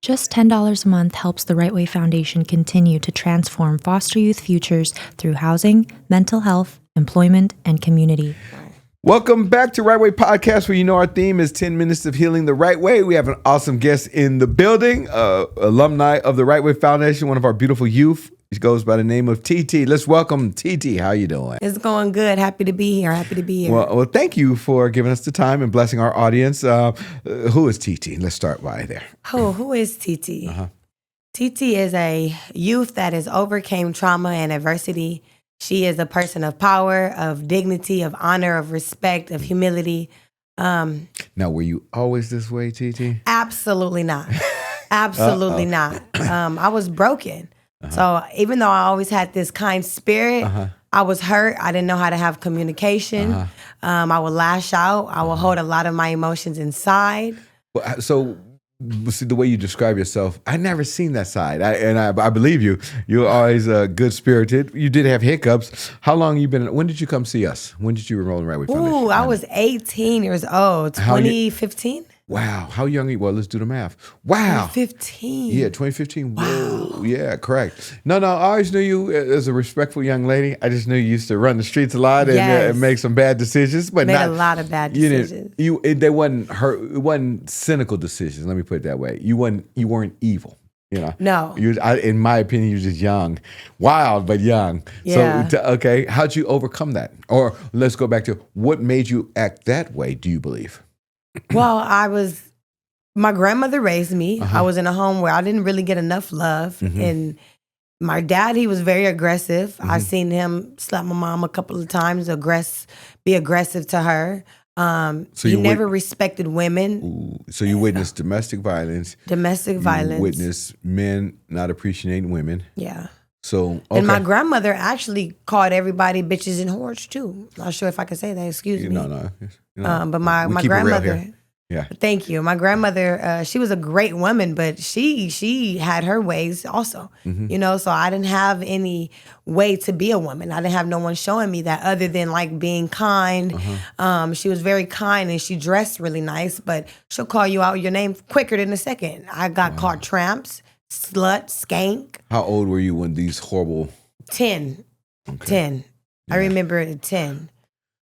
Just $10 a month helps the RightWay Foundation continue to transform foster youth futures through housing, mental health, employment, and community. Welcome back to RightWay Podcast, where you know our theme is 10 minutes of healing the right way. We have an awesome guest in the building, alumni of the RightWay Foundation, one of our beautiful youth. He goes by the name of TyTy. Let's welcome TyTy. How you doing? It's going good. Happy to be here. Well, thank you for giving us the time and blessing our audience. Who is TyTy? Let's start by there. Who is TyTy? TyTy is a youth that has overcame trauma and adversity. She is a person of power, of dignity, of honor, of respect, of humility. Now, were you always this way, TyTy? Absolutely not. Absolutely not. I was broken. So even though I always had this kind spirit, I was hurt. I didn't know how to have communication. I would lash out. I would hold a lot of my emotions inside. So, see, the way you describe yourself, I never seen that side. I believe you. You're always good-spirited. You did have hiccups. How long you been? When did you come see us? When did you enroll in RightWay Foundation? Ooh, I was 18 years old, 2015. Wow. How young are you? Well, let's do the math. Wow. 2015. Yeah, 2015. Wow. Whoa. Yeah, correct. No, I always knew you as a respectful young lady. I just knew you used to run the streets a lot and make some bad decisions. But made a lot of bad decisions. They wasn't it wasn't cynical decisions. Let me put it that way. You weren't evil. You know. No. In my opinion, you're just young, wild but young. Yeah. So okay, how'd you overcome that? Or let's go back to what made you act that way. Do you believe? Well, my grandmother raised me. I was in a home where I didn't really get enough love. And my dad, he was very aggressive. I seen him slap my mom a couple of times, be aggressive to her. He never respected women. Ooh, so you witnessed domestic violence. Domestic violence. You witnessed men not appreciating women. Yeah. So, okay. And my grandmother actually called everybody bitches and whores too. Not sure if I can say that. Excuse me. No. But my grandmother. Yeah. Thank you. My grandmother, she was a great woman, but she had her ways also. You know, so I didn't have any way to be a woman. I didn't have no one showing me that other than like being kind. She was very kind and she dressed really nice, but she'll call you out your name quicker than a second. I got called tramps, slut, skank. How old were you when these horrible? 10. Okay. 10. Yeah. I remember it at 10.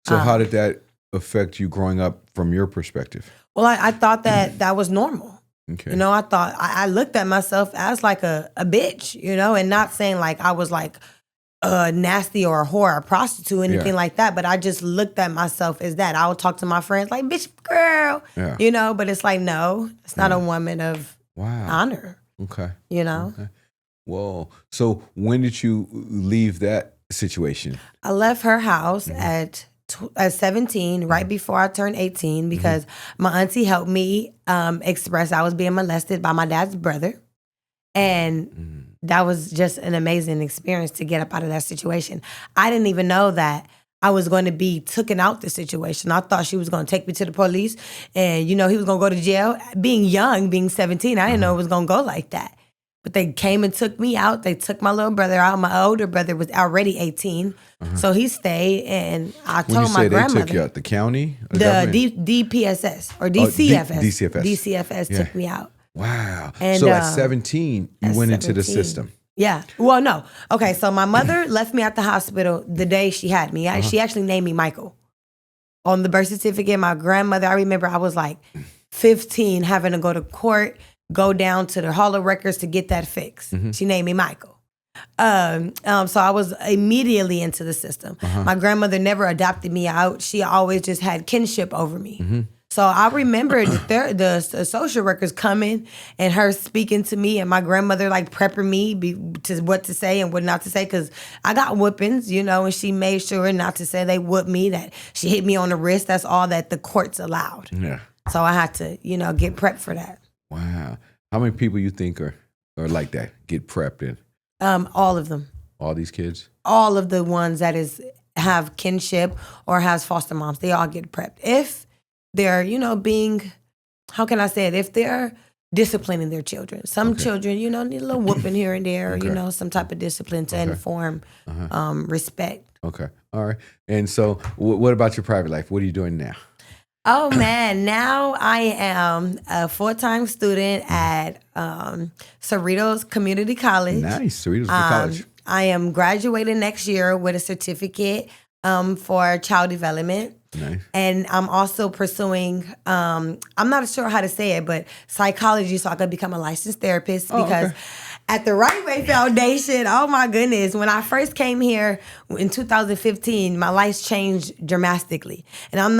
So how did that affect you growing up from your perspective? Well, I thought that was normal. Okay. You know, I thought, I looked at myself as like a bitch, you know, and not saying like I was like nasty or a whore or a prostitute or anything like that, but I just looked at myself as that. I would talk to my friends like, bitch, girl, you know, but it's like, no, it's not a woman of honor. Okay. You know? Okay. Whoa. So when did you leave that situation? I left her house at 17, right before I turned 18, because my auntie helped me express I was being molested by my dad's brother. And that was just an amazing experience to get up out of that situation. I didn't even know that I was going to be taken out the situation. I thought she was going to take me to the police and, you know, he was going to go to jail. Being young, being 17, I didn't know it was going to go like that. But they came and took me out. They took my little brother out. My older brother was already 18. So he stayed, and I told my grandmother. They took you out, the county? The DPSS or DCFS. DCFS took me out. Wow. And, so at 17, you went into the 17. system. Yeah. Well, no. Okay, so my mother left me at the hospital the day she had me. She actually named me Michael. On the birth certificate, my grandmother, I remember I was like 15 having to go to court, go down to the Hall of Records to get that fixed. She named me Michael. So I was immediately into the system. My grandmother never adopted me out. She always just had kinship over me. So I remember the social workers coming and her speaking to me and my grandmother like prepping me to what to say and what not to say, because I got whoopings, you know, and she made sure not to say they whooped me, that she hit me on the wrist. That's all that the courts allowed. Yeah. So I had to, you know, get prepped for that. Wow. How many people you think are like that, get prepped in? All of them. All these kids? All of the ones that have kinship or has foster moms, they all get prepped. If they're, you know, how can I say it? If they're disciplining their children. Some children, you know, need a little whooping here and there, you know, some type of discipline to inform respect. Okay. All right. And so what about your private life? What are you doing now? Oh man, now I am a full-time student at Cerritos Community College. Nice. Cerritos College. I am graduating next year with a certificate for child development. Nice. And I'm also pursuing, I'm not sure how to say it, but psychology, so I could become a licensed therapist because at the RightWay Foundation, oh my goodness, when I first came here in 2015, my life changed dramatically. And I'm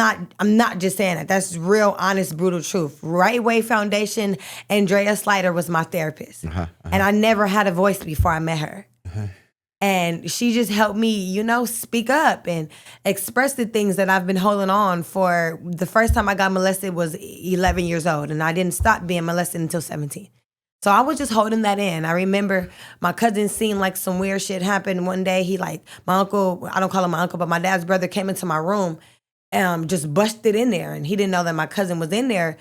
not just saying that. That's real, honest, brutal truth. RightWay Foundation, Andrea Slider was my therapist. And I never had a voice before I met her. And she just helped me, speak up and express the things that I've been holding on for. The first time I got molested was 11 years old, and I didn't stop being molested until 17. So I was just holding that in. I remember my cousin seen like some weird shit happen one day. He my uncle, I don't call him my uncle, but my dad's brother came into my room and just busted in there. And he didn't know that my cousin was in there.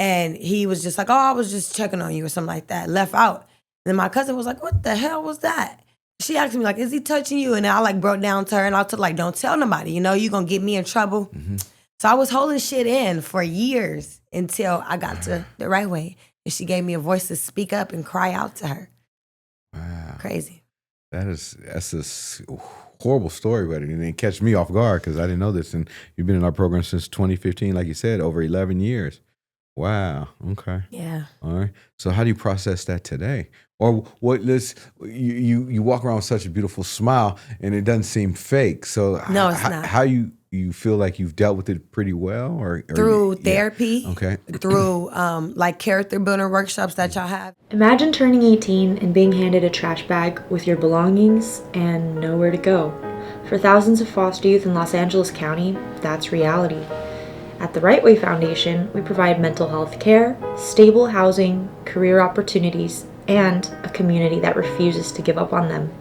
And he was just like, oh, I was just checking on you or something like that, left out. And then my cousin was like, what the hell was that? She asked me, like, is he touching you? And I, broke down to her, and I was like, don't tell nobody. You're going to get me in trouble. Mm-hmm. So I was holding shit in for years until I got to the right way. And she gave me a voice to speak up and cry out to her. Wow. Crazy. That's a horrible story, but it didn't catch me off guard because I didn't know this. And you've been in our program since 2015, like you said, over 11 years. Wow. Okay. Yeah. All right. So how do you process that today? Or what? You walk around with such a beautiful smile, and it doesn't seem fake. So no, it's not. How you feel like you've dealt with it pretty well, or through therapy? Okay. Through character building workshops that y'all have. Imagine turning 18 and being handed a trash bag with your belongings and nowhere to go. For thousands of foster youth in Los Angeles County, that's reality. At the RightWay Foundation, we provide mental health care, stable housing, career opportunities, and a community that refuses to give up on them.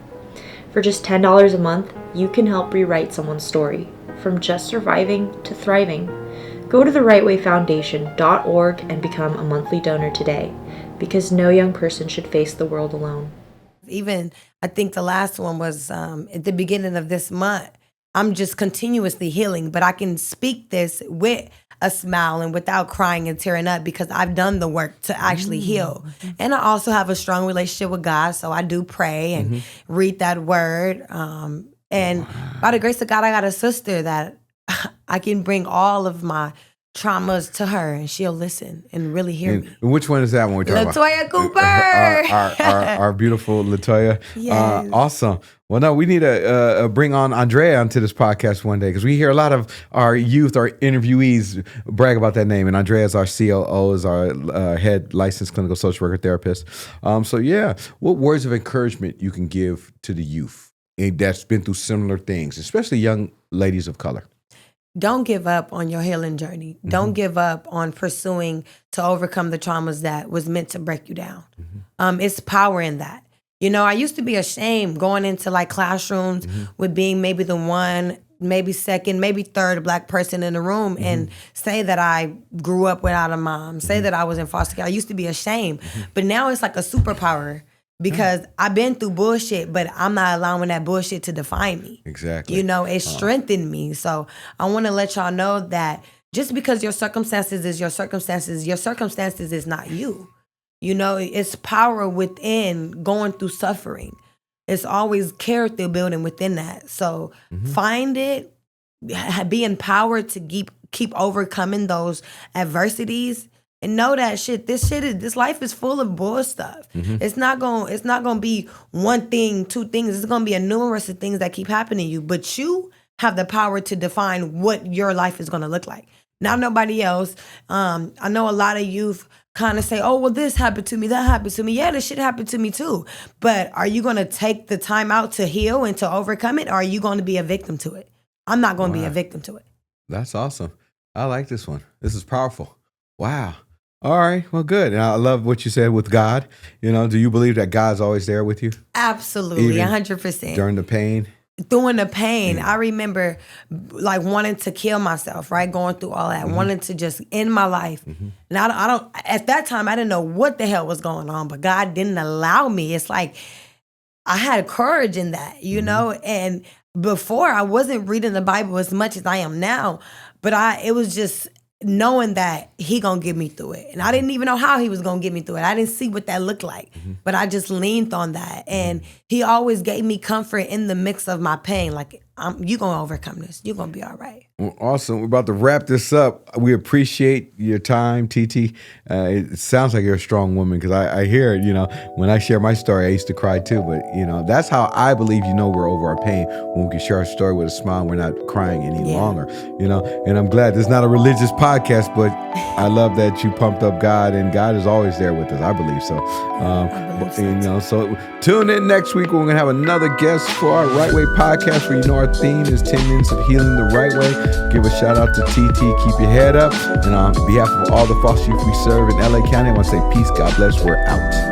For just $10 a month, you can help rewrite someone's story, from just surviving to thriving. Go to the RightWayFoundation.org and become a monthly donor today, because no young person should face the world alone. Even, I think the last one was at the beginning of this month. I'm just continuously healing, but I can speak this with a smile and without crying and tearing up because I've done the work to actually heal. And I also have a strong relationship with God, so I do pray and read that word. And by the grace of God, I got a sister that I can bring all of my traumas to her, and she'll listen and really hear me. Which one is that one we're talking LaToya Cooper. Our beautiful LaToya. Yes. Awesome. Well, no, we need to bring on Andrea onto this podcast one day because we hear a lot of our youth, our interviewees brag about that name. And Andrea is our COO, is our head licensed clinical social worker therapist. So, yeah, what words of encouragement you can give to the youth that's been through similar things, especially young ladies of color? Don't give up on your healing journey. Mm-hmm. Don't give up on pursuing to overcome the traumas that was meant to break you down. Mm-hmm. It's power in that. I used to be ashamed going into classrooms with being maybe the one, maybe second, maybe third Black person in the room and say that I grew up without a mom, say that I was in foster care. I used to be ashamed, but now it's like a superpower. Because I've been through bullshit, but I'm not allowing that bullshit to define me. Exactly. It strengthened me. So I want to let y'all know that just because your circumstances is your circumstances is not you. It's power within going through suffering. It's always character building within that. So find it, be empowered to keep overcoming those adversities. And know that this life is full of bull stuff. It's not gonna be one thing, two things. It's gonna be a numerous of things that keep happening to you. But you have the power to define what your life is gonna look like. Not nobody else. I know a lot of youth kind of say, oh, well, this happened to me, that happened to me. Yeah, this shit happened to me too. But are you gonna take the time out to heal and to overcome it, or are you gonna be a victim to it? I'm not gonna be a victim to it. That's awesome. I like this one. This is powerful. Wow. All right. Well, good. And I love what you said with God. Do you believe that God's always there with you? Absolutely. 100%. During the pain? During the pain. Yeah. I remember wanting to kill myself, right? Going through all that, wanting to just end my life. And I don't, at that time, I didn't know what the hell was going on, but God didn't allow me. It's like I had courage in that, and before I wasn't reading the Bible as much as I am now, but it was just, knowing that he gonna get me through it. And I didn't even know how he was gonna get me through it. I didn't see what that looked like. But I just leaned on that. And he always gave me comfort in the mix of my pain. Like, you gonna overcome this. You're gonna be all right. Well, awesome. We're about to wrap this up. We appreciate your time, TyTy. It sounds like you're a strong woman because I hear it, when I share my story, I used to cry too. But, that's how I believe, we're over our pain when we can share our story with a smile and we're not crying any longer, And I'm glad this is not a religious podcast, but I love that you pumped up God, and God is always there with us. I believe so. So tune in next week. We're going to have another guest for our Right Way podcast where our theme is 10 minutes of healing the right way. Give a shout out to TyTy. Keep your head up. And on behalf of all the foster youth we serve in LA County, I want to say peace, God bless. We're out.